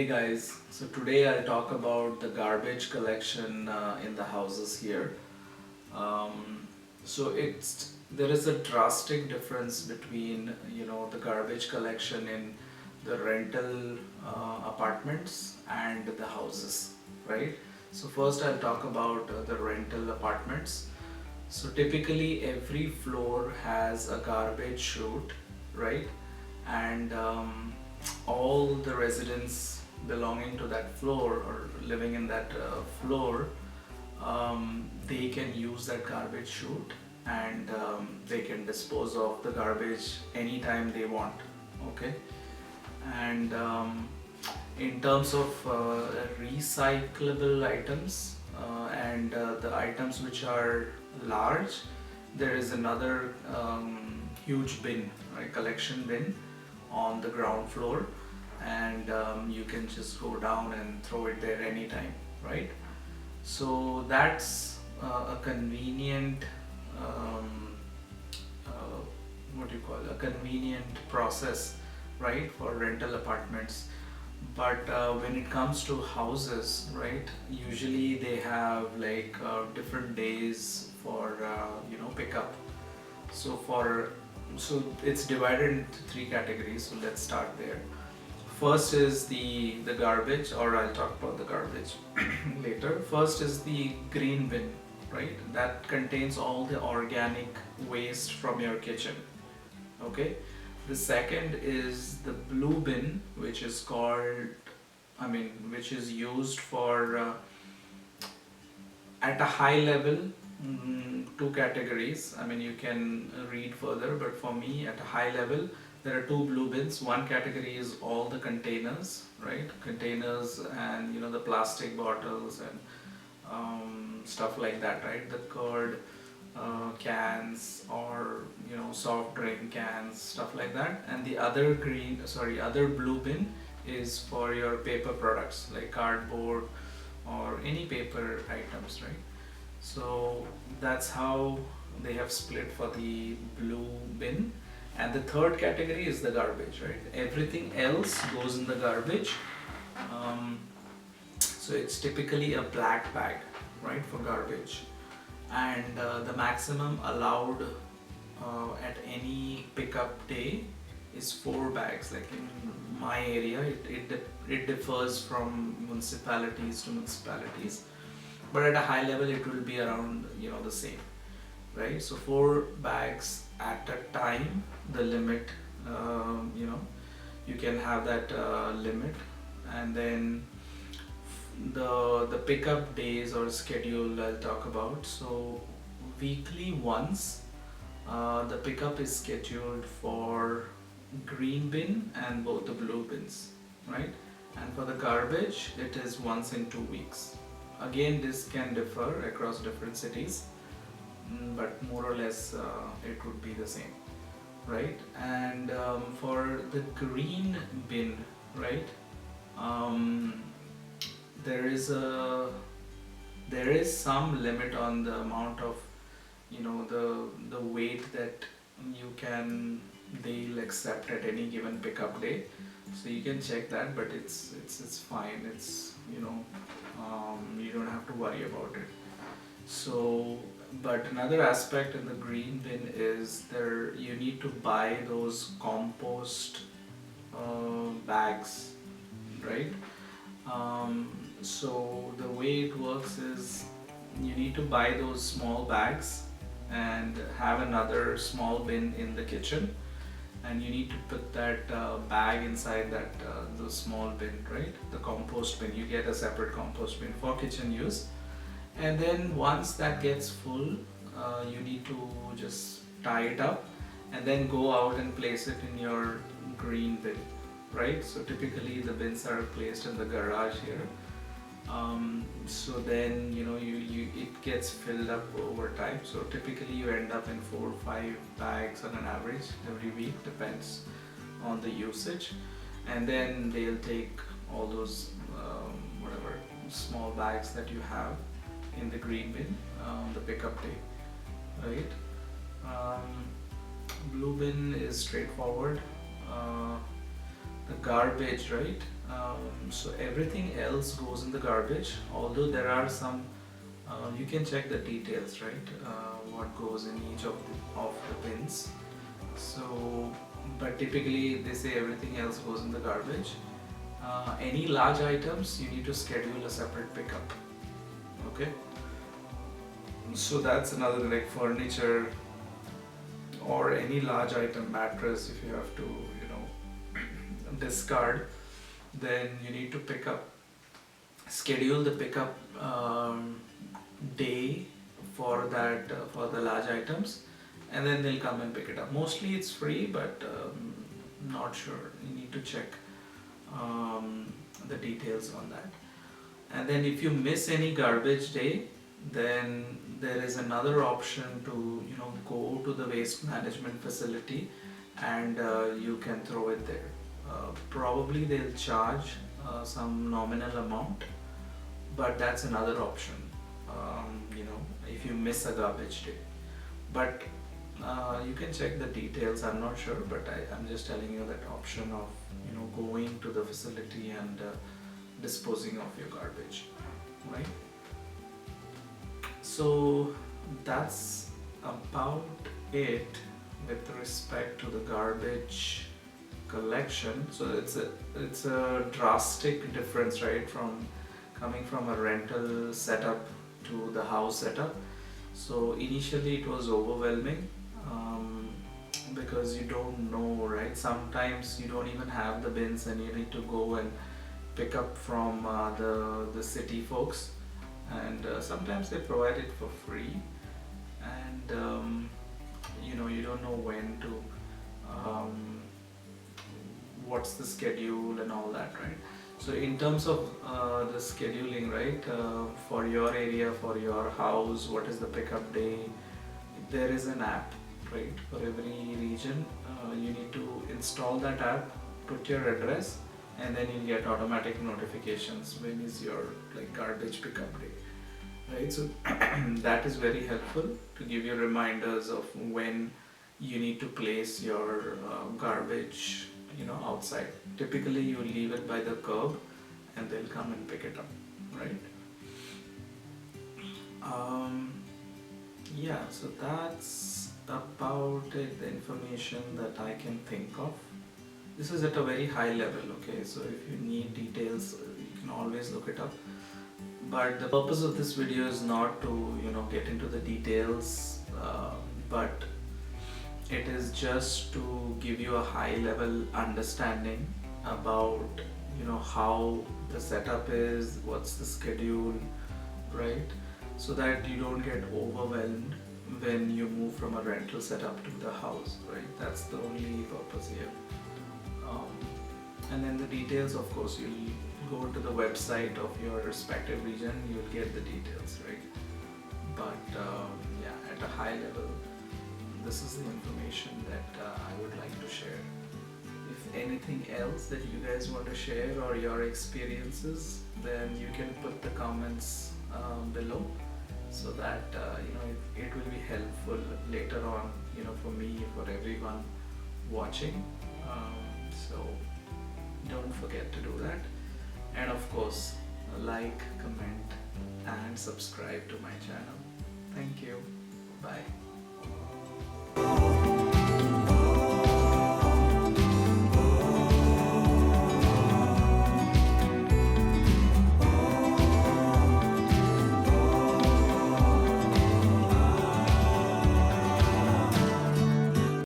guys, so today I'll talk about the garbage collection in the houses here. Um, so there is a drastic difference between the garbage collection in the rental apartments and the houses, right? So first I'll talk about the rental apartments. So typically every floor has a garbage chute, right? And all the residents belonging to that floor or living in that floor, they can use that garbage chute, and they can dispose of the garbage anytime they want. Okay, and in terms of recyclable items and the items which are large, there is another huge bin, right, collection bin on the ground floor, and you can just go down and throw it there anytime, right? So that's a convenient uh, what do you call it? A convenient process, right, for rental apartments. But when it comes to houses, right, usually they have like different days for pickup. So it's divided into three categories. So let's start there. First is the garbage, or I'll talk about the garbage later. First is the green bin, right? That contains all the organic waste from your kitchen. Okay. The second is the blue bin, which is called, which is used for at a high level, two categories. I mean, you can read further, but for me, at a high level, there are two blue bins. One category is all the containers, right? Containers and the plastic bottles and stuff like that, right? The curd cans, or soft drink cans, stuff like that. And the other blue bin is for your paper products like cardboard or any paper items, right? So that's how they have split for the blue bin. And the third category is the garbage, right? Everything else goes in the garbage. um, so it's typically a black bag, right, for garbage. And the maximum allowed at any pickup day is 4 bags. Like in my area, it differs from municipalities to municipalities, but at a high level it will be around the same, right? So 4 bags at a time, the limit. You can have that limit. And then the pickup days or schedule I'll talk about. So weekly once, the pickup is scheduled for green bin and both the blue bins, right? And for the garbage, it is once in 2 weeks. Again, this can differ across different cities, but more or less it would be the same, right? And for the green bin, right, um, there is a there is some limit on the amount of the weight that you can they'll accept at any given pickup day. So you can check that, but it's fine. It's you don't have to worry about it. So, but another aspect in the green bin is there you need to buy those compost bags, right? So the way it works is you need to buy those small bags and have another small bin in the kitchen, and you need to put that bag inside that the small bin, right? The compost bin. You get a separate compost bin for kitchen use, and then once that gets full, you need to just tie it up and then go out and place it in your green bin, right? So typically the bins are placed in the garage here. So then you it gets filled up over time. So typically you end up in 4 or 5 bags on an average every week, depends on the usage. And then they'll take all those whatever small bags that you have in the green bin on the pickup day, right? Blue bin is straightforward. the garbage, right? So everything else goes in the garbage, although there are some, you can check the details, right? What goes in each of the bins. So, but typically they say everything else goes in the garbage. Any large items, you need to schedule a separate pickup. Okay. So that's another, like furniture or any large item, mattress, if you have to, discard, then you need to pick up, schedule the pickup day for that, for the large items, and then they'll come and pick it up. Mostly it's free, but not sure. You need to check the details on that. And then if you miss any garbage day, then there is another option to go to the waste management facility, and you can throw it there. Probably they'll charge some nominal amount, but that's another option. If you miss a garbage day, but you can check the details. I'm not sure, but I'm just telling you that option of going to the facility and disposing of your garbage, right? So that's about it with respect to the garbage collection. So it's a drastic difference, right, from coming from a rental setup to the house setup. So initially it was overwhelming, because you don't know, right? Sometimes you don't even have the bins and you need to go and pick up from the city folks, and sometimes they provide it for free, and you don't know when to, what's the schedule and all that, right? So in terms of the scheduling, right, for your area, for your house, what is the pickup day, there is an app, right, for every region. You need to install that app, put your address, and then you get automatic notifications when is your garbage pickup day, right? So that is very helpful to give you reminders of when you need to place your garbage outside. Typically you leave it by the curb and they'll come and pick it up, right? Yeah, so that's about it, the information that I can think of. This is at a very high level, okay? So if you need details, you can always look it up. But the purpose of this video is not to, get into the details, but it is just to give you a high level understanding about, how the setup is, what's the schedule, right? So that you don't get overwhelmed when you move from a rental setup to the house, right? That's the only purpose here. And then the details, of course, you'll go to the website of your respective region, you'll get the details, right? But yeah, at a high level, this is the information that I would like to share. If anything else that you guys want to share or your experiences, then you can put the comments below, so that it will be helpful later on, for me, for everyone watching. So don't forget to do that, and of course like, comment and subscribe to my channel. Thank you. Bye.